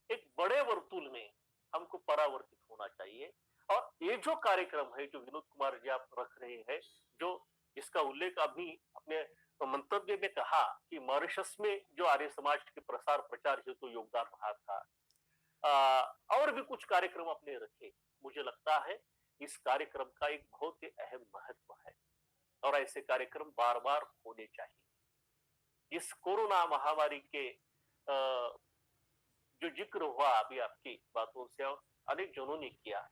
Speaker 4: एक बड़े वर्तुल में हमको परावर्तित होना चाहिए। और ये जो कार्यक्रम है जो विनोद कुमार जी आप रख रहे हैं, जो इसका उल्लेख अभी अपने मंतव्य में कहा कि मॉरिशस में जो आर्य समाज के प्रसार प्रचार हेतु योगदान रहा था, और भी कुछ कार्यक्रम अपने रखे, मुझे लगता है इस कार्यक्रम का एक बहुत ही अहम महत्व है और ऐसे कार्यक्रम बार बार होने चाहिए। इस कोरोना महामारी के जो जिक्र हुआ अभी आपकी बातों से अनेक जनों ने किया,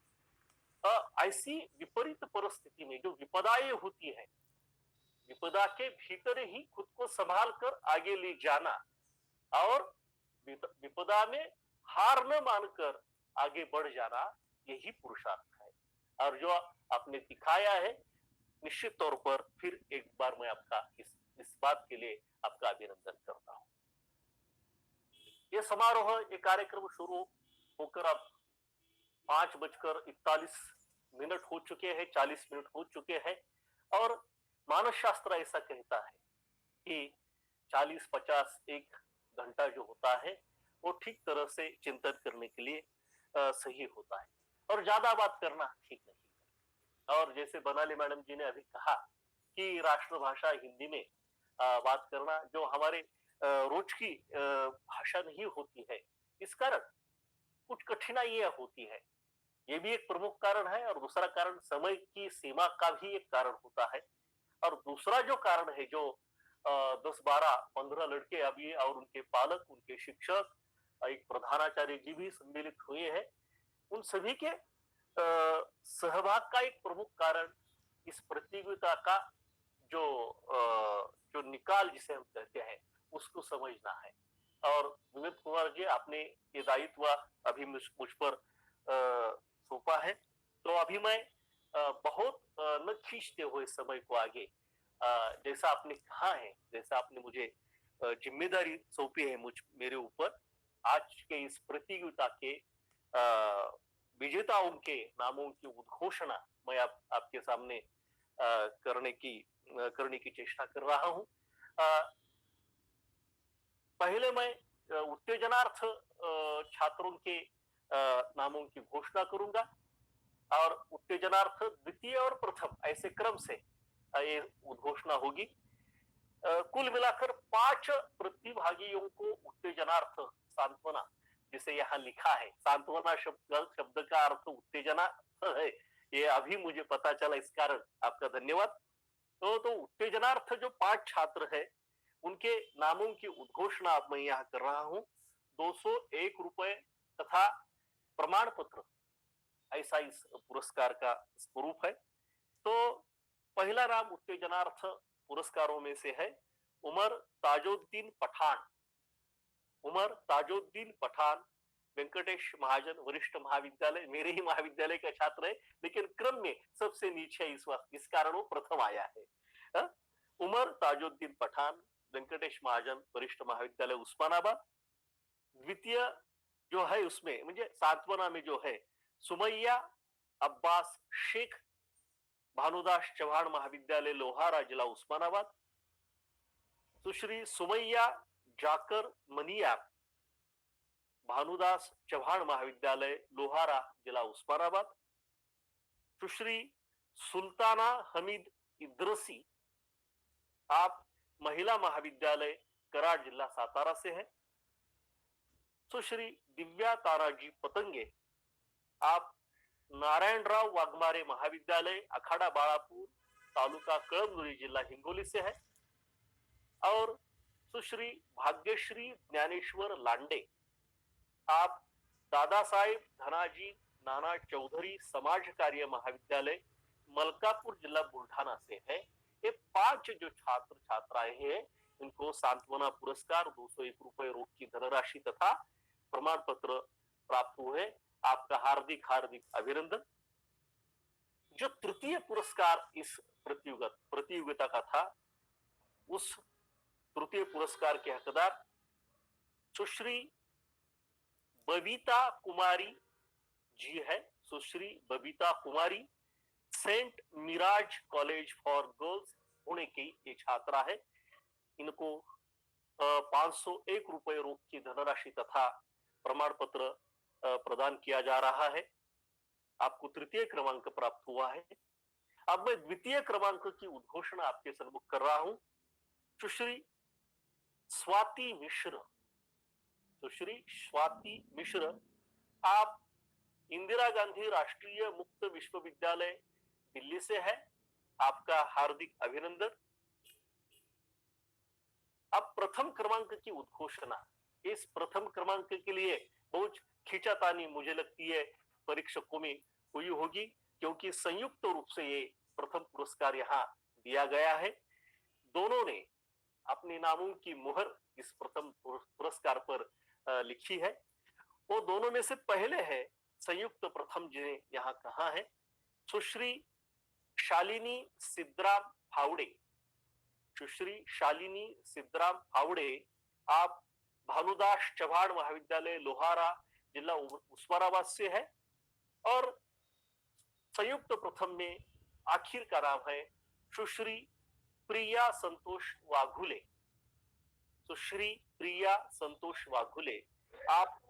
Speaker 4: ऐसी विपरीत परिस्थिति में जो विपदाएं होती है, विपदा के भीतर ही खुद को संभाल कर आगे ले जाना और विपदा में हार न मानकर आगे बढ़ जाना, यही पुरुषार्थ है। और जो आपने दिखाया है, निश्चित तौर पर फिर एक बार मैं आपका इस बात के लिए आपका अभिनंदन करता हूं। ये समारोह, ये कार्यक्रम शुरू होकर अब 5:41 हो चुके हैं, 40 मिनट हो चुके हैं, और मानस शास्त्र ऐसा कहता है कि 40-50 एक घंटा जो होता है वो ठीक तरह से चिंतन करने के लिए सही होता है, और ज्यादा बात करना ठीक नहीं है। और जैसे बनाले मैडम जी ने अभी कहा कि राष्ट्रभाषा हिंदी में बात करना जो हमारे रोज की भाषा नहीं होती है, इस कारण कुछ कठिनाइयां होती है, ये भी एक प्रमुख कारण है। और दूसरा कारण समय की सीमा का भी एक कारण होता है। और दूसरा जो कारण है, जो 10-12-15 लड़के अभी और उनके पालक, उनके शिक्षक, एक प्रधानाचार्य जी भी सम्मिलित हुए हैं, उन सभी के सहभाग का एक प्रमुख कारण इस प्रतियोगिता का जो निकाल जिसे हम कहते हैं उसको समझना है। और विनोद कुमार जी, आपने ये दायित्व अभी मुझ पर सौंपा है, तो अभी मैं बहुत न खींचते हुए समय को आगे, जैसा आपने कहा है, जैसा आपने मुझे जिम्मेदारी सौंपी है मेरे ऊपर, आज के इस प्रतियोगिता के विजेताओं के नामों की उद्घोषणा मैं आपके सामने करने की चेष्टा कर रहा हूं। पहले मैं उत्तेजनार्थ छात्रों के नामों की घोषणा करूंगा, और उत्तेजनार्थ द्वितीय और प्रथम ऐसे क्रम से ये उद्घोषणा होगी। कुल मिलाकर 5 प्रतिभागियों को उत्तेजनार्थ सांत्वना, जिसे यहाँ लिखा है, सांत्वना शब्द का अर्थ उत्तेजना है, ये अभी मुझे पता चला, इस कारण आपका धन्यवाद। तो उत्तेजनार्थ जो 5 छात्र है, उनके नामों की उद्घोषणा मैं यहाँ कर रहा हूं। 201 रुपए तथा प्रमाण पत्र, ऐसा इस पुरस्कार का स्वरूप है। तो पहला नाम उत्तेजनार्थ पुरस्कारों में से है उमर ताजुद्दीन पठान। उमर ताजुद्दीन पठान, वेंकटेश महाजन वरिष्ठ महाविद्यालय, मेरे ही महाविद्यालय का छात्र है, लेकिन क्रम में सबसे नीचे इस कारण वो प्रथम आया है। उमर ताजुद्दीन पठान, वेंकटेश महाजन वरिष्ठ महाविद्यालय उस्मानाबाद। द्वितीय जो है उसमें, मुझे सांत्वना में जो है, सुमैया अब्बास शेख, भानुदास चौहान महाविद्यालय लोहारा, जिला उस्मानाबाद। सुश्री सुमैया जाकर मनिया, भानुदास चौहान महाविद्यालय लोहारा, जिला उस्मानाबाद। सुश्री सुल्ताना हमीद इद्रसी, आप महिला महाविद्यालय कराड़, जिला सातारा से है। सुश्री दिव्या ताराजी पतंगे, आप नारायणराव वाघमारे महाविद्यालय अखाड़ा बाळापुर, तालुका कळमनुरी, जिला हिंगोली से है। और सुश्री भाग्यश्री ज्ञानेश्वर लांडे, आप दादा साहेब धनाजी नाना चौधरी समाज कार्य महाविद्यालय मलकापुर, जिला बुल्ढाना से है। ये 5 जो छात्र छात्राएं हैं, इनको सांत्वना पुरस्कार 201 रुपए रोक की धनराशि तथा प्रमाण पत्र प्राप्त हुए। आपका हार्दिक अभिनंदन। जो तृतीय पुरस्कार इस प्रतियोगिता का था, उस तृतीय पुरस्कार के हकदार सुश्री बबीता कुमारी जी है। Sushri Babita Kumari, saint Mira's college for girls Pune की ये छात्रा है। इनको 501 रुपए रोक की धनराशि तथा प्रमाण पत्र प्रदान किया जा रहा है। आपको तृतीय क्रमांक प्राप्त हुआ है। अब मैं द्वितीय क्रमांक की उद्घोषणा आपके सम्मुख कर रहा हूं। सुश्री स्वाति मिश्र, सुश्री स्वाति मिश्र, आप इंदिरा गांधी राष्ट्रीय मुक्त विश्वविद्यालय दिल्ली से है। आपका हार्दिक अभिनंदन। अब प्रथम क्रमांक की उद्घोषणा, इस प्रथम क्रमांक के लिए बहुत खींचातानी मुझे लगती है परीक्षकों में हुई होगी, क्योंकि संयुक्त रूप से ये प्रथम पुरस्कार यहाँ दिया गया है। दोनों ने अपने नामों की मुहर इस प्रथम पुरस्कार पर लिखी है। वो दोनों में से पहले है संयुक्त प्रथम जिन्हें यहाँ कहा है सुश्री शालिनी सिद्धराम फावड़े। सुश्री शालिनी सिद्धराम फावड़े, आप भानुदास चव्हाण महाविद्यालय लोहारा, जिला उस्मानाबाद से है। और संयुक्त प्रथम में आखिर का नाम है सुश्री प्रिया संतोष वाघुले। सुश्री प्रिया संतोष वाघुले, आप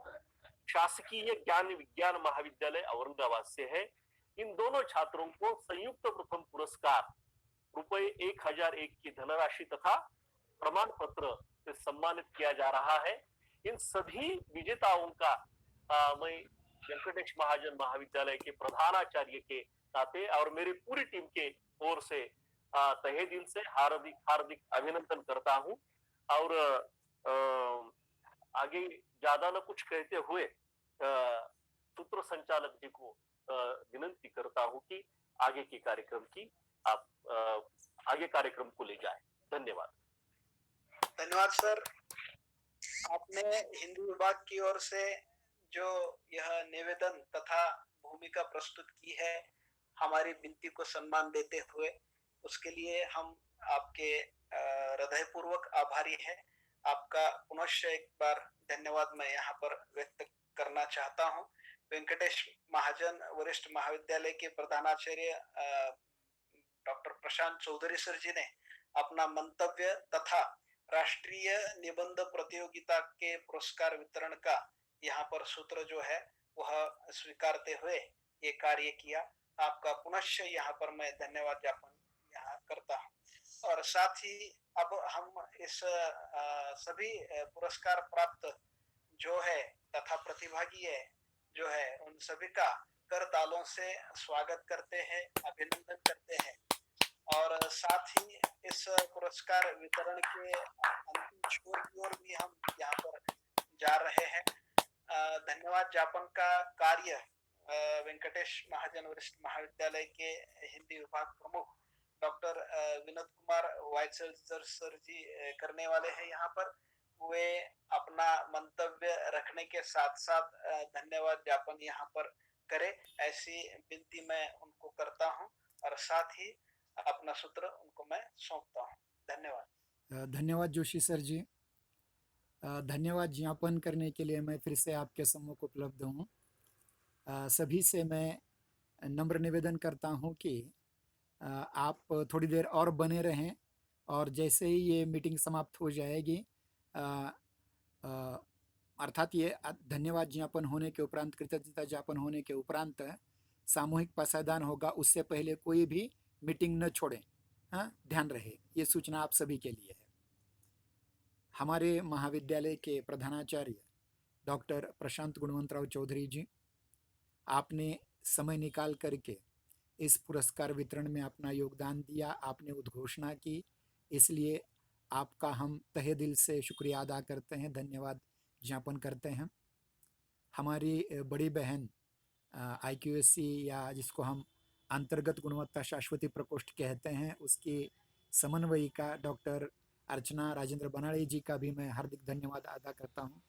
Speaker 4: शासकीय ज्ञान विज्ञान महाविद्यालय औरंगाबाद से है। इन दोनों छात्रों को संयुक्त प्रथम पुरस्कार ₹1001 की धनराशि तथा प्रमाण पत्र से सम्मानित किया जा रहा है। इन सभी विजेताओं का मैं वेंकटेश महाजन महाविद्यालय के प्रधानाचार्य के नाते और मेरी पूरी टीम के ओर से तहे दिल से हार्दिक हार्दिक अभिनंदन करता हूं। और आगे ज्यादा न कुछ कहते हुए सूत्र संचालक जी को विनंती करता हूं कि आगे के कार्यक्रम की आप आगे कार्यक्रम को ले जाएं। धन्यवाद।
Speaker 1: धन्यवाद सर। आपने हिंदी विभाग की ओर से जो यह निवेदन तथा भूमिका प्रस्तुत की है हमारी विनती को सम्मान देते हुए, उसके लिए हम आपके हृदयपूर्वक आभारी हैं। आपका पुनश्च एक बार धन्यवाद मैं यहाँ पर व्यक्त करना चाहता हूँ। वेंकटेश महाजन वरिष्ठ महाविद्यालय के प्रधानाचार्य डॉक्टर प्रशांत चौधरी सर जी ने अपना मंतव्य तथा राष्ट्रीय निबंध प्रतियोगिता के पुरस्कार वितरण का यहाँ पर सूत्र जो है वह स्वीकारते हुए ये कार्य किया। आपका पुनश्च यहाँ पर मैं धन्यवाद ज्ञापन यहाँ करता हूँ। और साथ ही अब हम इस सभी पुरस्कार प्राप्त जो है तथा प्रतिभागी है जो है उन सभी का कर तालों से स्वागत करते हैं, अभिनंदन करते हैं। और साथ ही इस पुरस्कार वितरण के अंतिम छोर की ओर भी हम यहाँ पर जा रहे हैं। धन्यवाद ज्ञापन का कार्य वेंकटेश महाजन वरिष्ठ महाविद्यालय के हिंदी विभाग प्रमुख डॉक्टर विनोद कुमार वाइट्सर सर जी करने वाले हैं। यहाँ पर वे अपना मंतव्य रखने के साथ साथ धन्यवाद ज्ञापन यहाँ पर करें, ऐसी विनती मैं उनको करता हूँ और साथ ही अपना सूत्र उनको मैं सौंपता हूँ। धन्यवाद।
Speaker 2: धन्यवाद जोशी सर जी। धन्यवाद ज्ञापन करने के लिए मैं फिर से आपके सम्मुख उपलब्ध हूँ। सभी से मैं नम्र निवेदन करता हूँ कि आप थोड़ी देर और बने रहें और जैसे ही ये मीटिंग समाप्त हो जाएगी अर्थात ये धन्यवाद ज्ञापन होने के उपरांत, कृतज्ञता ज्ञापन होने के उपरांत सामूहिक पसायदान होगा, उससे पहले कोई भी मीटिंग न छोड़ें। हाँ, ध्यान रहे, ये सूचना आप सभी के लिए है। हमारे महाविद्यालय के प्रधानाचार्य डॉक्टर प्रशांत गुणवंतराव चौधरी जी, आपने समय निकाल करके इस पुरस्कार वितरण में अपना योगदान दिया, आपने उद्घोषणा की, इसलिए आपका हम तहे दिल से शुक्रिया अदा करते हैं, धन्यवाद ज्ञापन करते हैं। हमारी बड़ी बहन IQSC या जिसको हम अंतर्गत गुणवत्ता शाश्वती प्रकोष्ठ कहते हैं, उसकी समन्वयिका डॉक्टर अर्चना राजेंद्र बनाड़े जी का भी मैं हार्दिक धन्यवाद अदा करता हूं।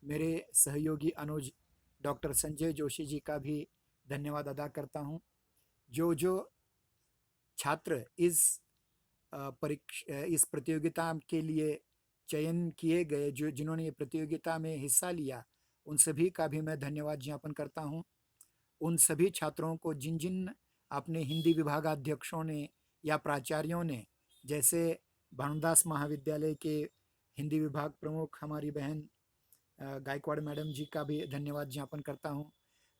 Speaker 2: मेरे सहयोगी अनुज डॉक्टर संजय जोशी जी का भी धन्यवाद अदा करता हूं। जो छात्र इस प्रतियोगिता के लिए चयन किए गए, जिन्होंने ये प्रतियोगिता में हिस्सा लिया, उन सभी का भी मैं धन्यवाद ज्ञापन करता हूं। उन सभी छात्रों को जिन अपने हिंदी विभागाध्यक्षों ने या प्राचार्यों ने, जैसे भानुदास महाविद्यालय के हिंदी विभाग प्रमुख हमारी बहन गायकवाड़ मैडम जी का भी धन्यवाद ज्ञापन करता हूं,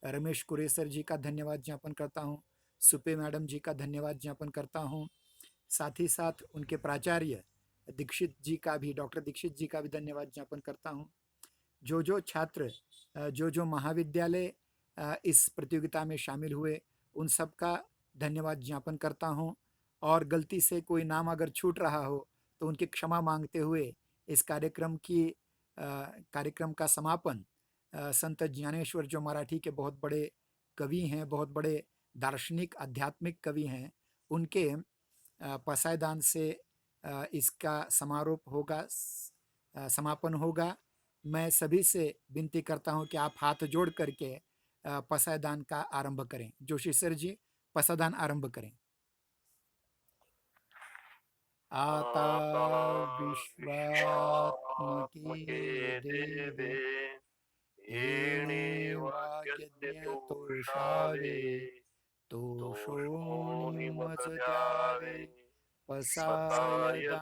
Speaker 2: रमेश कुरेसर जी का धन्यवाद ज्ञापन करता हूं, सुपे मैडम जी का धन्यवाद ज्ञापन करता हूं, साथ ही साथ उनके प्राचार्य दीक्षित जी का भी, डॉक्टर दीक्षित जी का भी धन्यवाद ज्ञापन करता हूं। जो छात्र जो महाविद्यालय इस प्रतियोगिता में शामिल हुए, उन सब का धन्यवाद ज्ञापन करता हूं। और गलती से कोई नाम अगर छूट रहा हो तो उनकी क्षमा मांगते हुए इस कार्यक्रम का समापन संत ज्ञानेश्वर जो मराठी के बहुत बड़े कवि हैं, बहुत बड़े दार्शनिक आध्यात्मिक कवि हैं, उनके पसायदान से इसका समारोप होगा, समापन होगा। मैं सभी से विनती करता हूं कि आप हाथ जोड़ करके पसायदान का आरंभ करें। जोशी सर जी, पसायदान आरंभ करें। आता विश्वात्मके देवे येणे वाग्यज्ञ तोषावे तोषोणिमज द्यावे पसायदान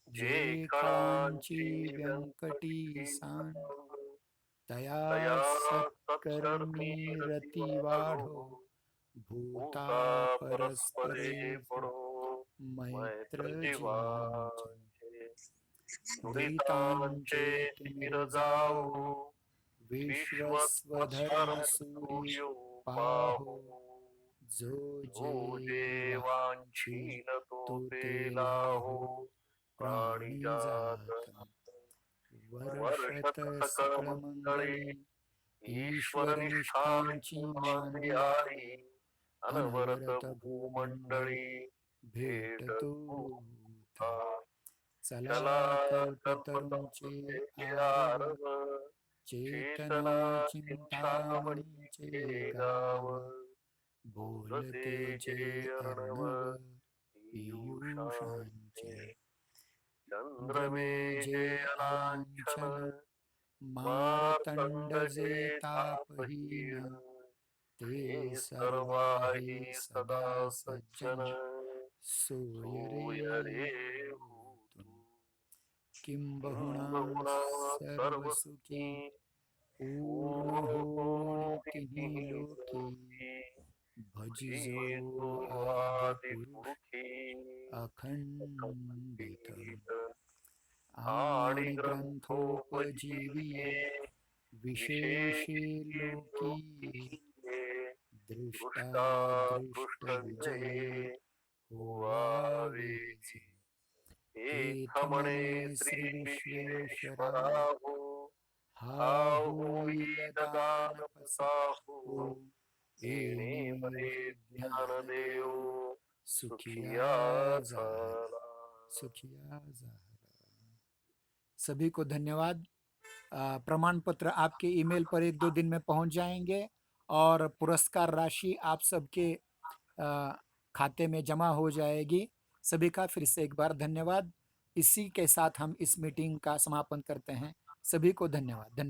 Speaker 2: जे खळांची व्यंकटी सांग तया सत्कर्मी रती वाढो भूता परस्परे पडो मैत्र जीवांचे दुरितांचे तिमिर जाओ विश्वस्वधर्म सूर्य पाहो जो जेवांशील तो ते लाहो प्राणी जात वर्षत सकळ मंगळी ईश्वर निष्ठांची मांदियाळी अनवरत भूमंडळी भेटतो चला कल्पतरूंचे आरव चेतना चिंतामणीचे गाव बोलते जे अर्णव पीयूषांचे चंद्रमे जे अलांछन मारतंड जे तापहीन ते सर्वाही सदा सज्जन सोय रे किंबहुना सर्वसुखी पूर्ण होऊन तिन्ही लोकी भजिजो आदिपुरुषी अखंडित आणि ग्रंथोपजीविये विशेषी लोकी दृष्टादृष्ट विजये होवावेचे एथमणे श्री विश्वेश्वराहो हा होईल दान पसाहो येणे मरे ज्ञानदेव सुखिया झाला। सभी को धन्यवाद। प्रमाण पत्र आपके ईमेल पर 1-2 दिन में पहुंच जाएंगे और पुरस्कार राशि आप सबके खाते में जमा हो जाएगी। सभी का फिर से एक बार धन्यवाद। इसी के साथ हम इस मीटिंग का समापन करते हैं। सभी को धन्यवाद।